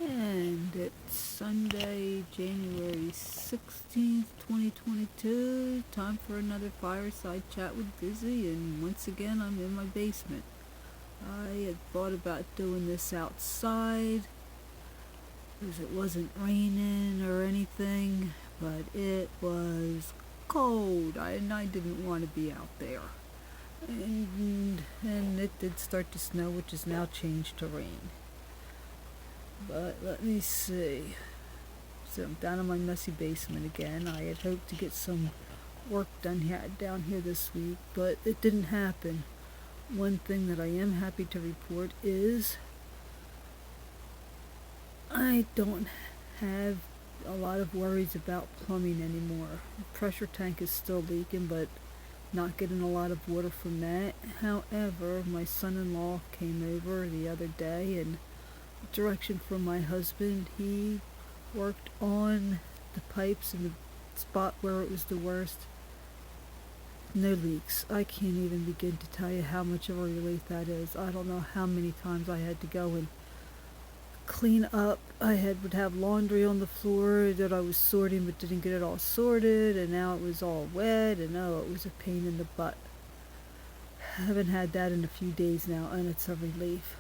And it's Sunday, January 16th, 2022. Time for another Fireside Chat with Dizzy, and once again I'm in my basement. I had thought about doing this outside because it wasn't raining or anything, but it was cold and I didn't want to be out there. And it did start to snow, which has now changed to rain. But let me see. So I'm down in my messy basement again. I had hoped to get some work done down here this week, but it didn't happen. One thing that I am happy to report is I don't have a lot of worries about plumbing anymore. The pressure tank is still leaking, but not getting a lot of water from that. However, my son-in-law came over the other day, and direction from my husband, he worked on the pipes in the spot where it was the worst. No leaks. I can't even begin to tell you how much of a relief that is. I don't know how many times I had to go and clean up. Would have laundry on the floor that I was sorting but didn't get it all sorted, and now it was all wet, and it was a pain in the butt. I haven't had that in a few days now, and it's a relief.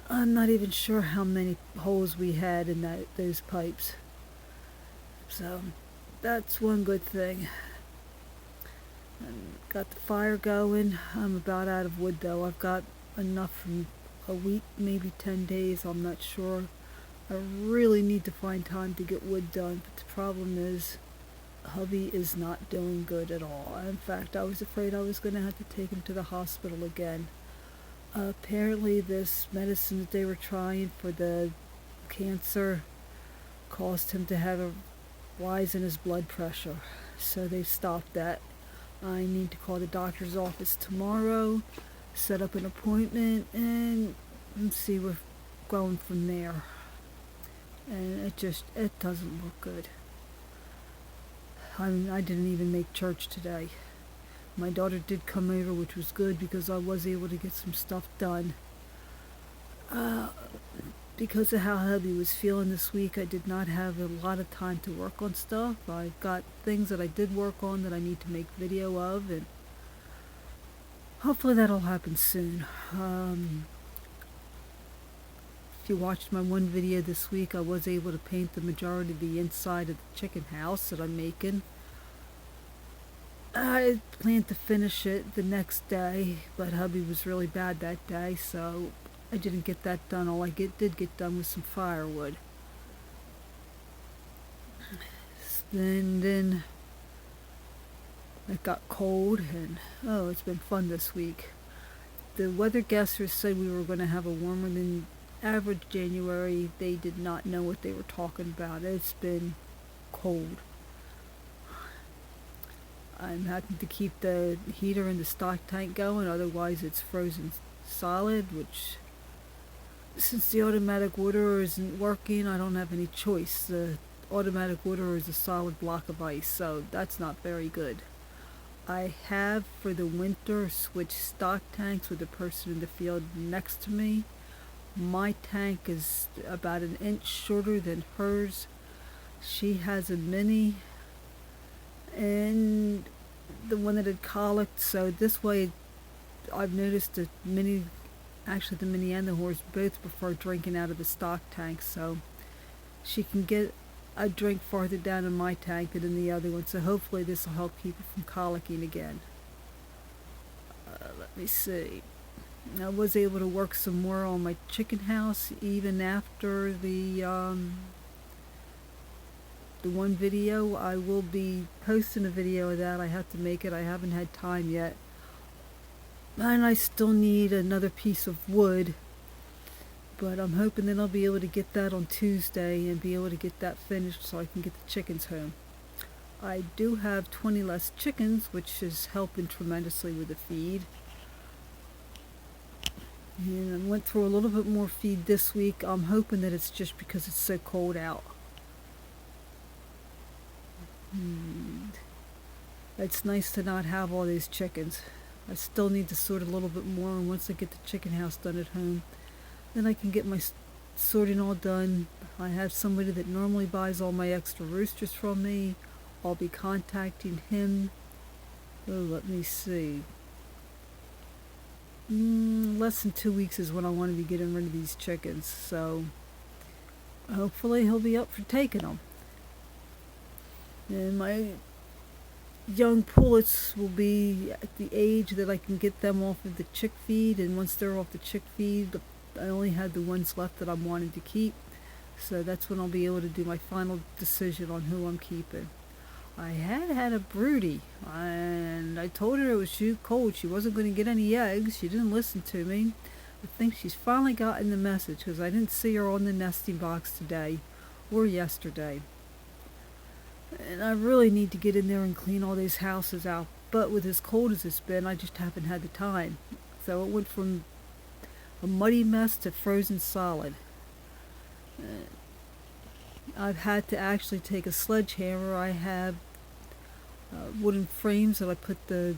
I'm not even sure how many holes we had in those pipes. So that's one good thing. And got the fire going. I'm about out of wood though. I've got enough for a week, maybe 10 days. I'm not sure. I really need to find time to get wood done. But the problem is, hubby is not doing good at all. In fact, I was afraid I was going to have to take him to the hospital again. Apparently this medicine that they were trying for the cancer caused him to have a rise in his blood pressure. So they've stopped that. I need to call the doctor's office tomorrow, set up an appointment, and see where we're going from there. And it doesn't look good. I didn't even make church today. My daughter did come over, which was good because I was able to get some stuff done. Because of how hubby was feeling this week, I did not have a lot of time to work on stuff. I've got things that I did work on that I need to make video of, and hopefully that'll happen soon. If you watched my one video this week, I was able to paint the majority of the inside of the chicken house that I'm making. I planned to finish it the next day, but hubby was really bad that day, so I didn't get that done. All I did get done was some firewood. Then it got cold, and it's been fun this week. The weather guessers said we were going to have a warmer than average January. They did not know what they were talking about. It's been cold. I'm having to keep the heater in the stock tank going, otherwise it's frozen solid, which, since the automatic waterer isn't working, I don't have any choice. The automatic waterer is a solid block of ice, so that's not very good. I have, for the winter, switched stock tanks with the person in the field next to me. My tank is about an inch shorter than hers. She has a mini, and the one that had colicked, so this way I've noticed the mini and the horse both prefer drinking out of the stock tank, so she can get a drink farther down in my tank than in the other one, so hopefully this will help keep her from colicking again. Let me see. I was able to work some more on my chicken house even after the one video. I will be posting a video of that. I have to make it. I haven't had time yet. And I still need another piece of wood, but I'm hoping that I'll be able to get that on Tuesday and be able to get that finished so I can get the chickens home. I do have 20 less chickens, which is helping tremendously with the feed. And I went through a little bit more feed this week. I'm hoping that it's just because it's so cold out. It's nice to not have all these chickens. I still need to sort a little bit more, and once I get the chicken house done at home, then I can get my sorting all done. I have somebody that normally buys all my extra roosters from me. I'll be contacting him. Oh, let me see. Less than 2 weeks is when I want to be getting rid of these chickens, so hopefully he'll be up for taking them. And my young pullets will be at the age that I can get them off of the chick feed, and once they're off the chick feed, I only had the ones left that I wanted to keep, so that's when I'll be able to do my final decision on who I'm keeping. I had a broody, and I told her it was too cold. She wasn't going to get any eggs. She didn't listen to me. I think she's finally gotten the message, because I didn't see her on the nesting box today or yesterday. And I really need to get in there and clean all these houses out. But with as cold as it's been, I just haven't had the time. So it went from a muddy mess to frozen solid. I've had to actually take a sledgehammer. I have wooden frames that I put the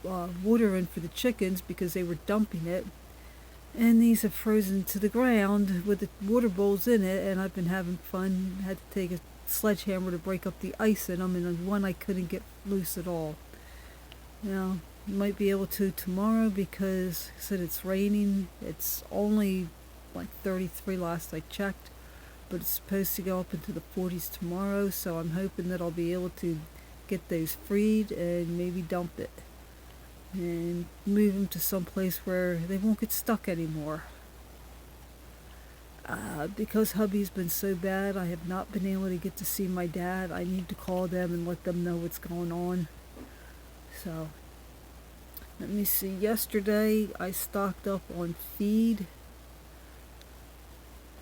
water in for the chickens because they were dumping it. And these have frozen to the ground with the water bowls in it, and I've been having fun. Had to take a sledgehammer to break up the ice in them, and one I couldn't get loose at all. Now, might be able to tomorrow because I said it's raining. It's only like 33 last I checked, but it's supposed to go up into the 40s tomorrow, so I'm hoping that I'll be able to get those freed and maybe dump it and move them to some place where they won't get stuck anymore. Because hubby's been so bad, I have not been able to get to see my dad. I need to call them and let them know what's going on. So, let me see. Yesterday, I stocked up on feed.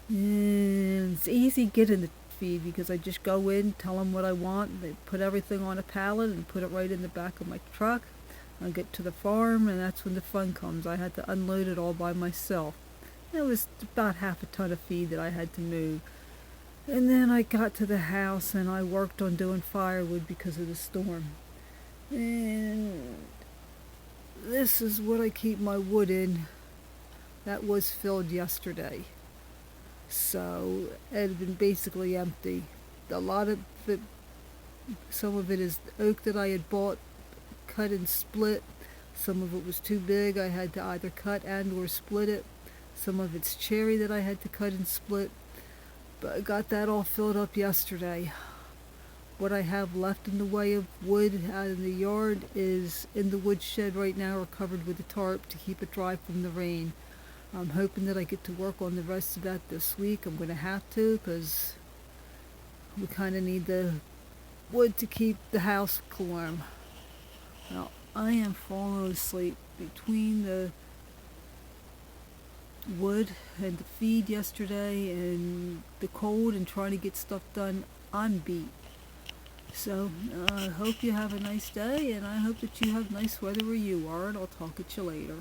And it's easy getting the feed because I just go in, tell them what I want. They put everything on a pallet and put it right in the back of my truck. I get to the farm, and that's when the fun comes. I had to unload it all by myself. It was about half a ton of feed that I had to move. And then I got to the house and I worked on doing firewood because of the storm. And this is what I keep my wood in. That was filled yesterday. So it had been basically empty. A lot of it, some of it is oak that I had bought, cut and split. Some of it was too big. I had to either cut and or split it. Some of it's cherry that I had to cut and split. But I got that all filled up yesterday. What I have left in the way of wood out in the yard is in the woodshed right now, or covered with a tarp to keep it dry from the rain. I'm hoping that I get to work on the rest of that this week. I'm going to have to, because we kind of need the wood to keep the house warm. Now, I am falling asleep between the wood and the feed yesterday and the cold and trying to get stuff done. I'm beat. So, I hope you have a nice day, and I hope that you have nice weather where you are, and I'll talk at you later.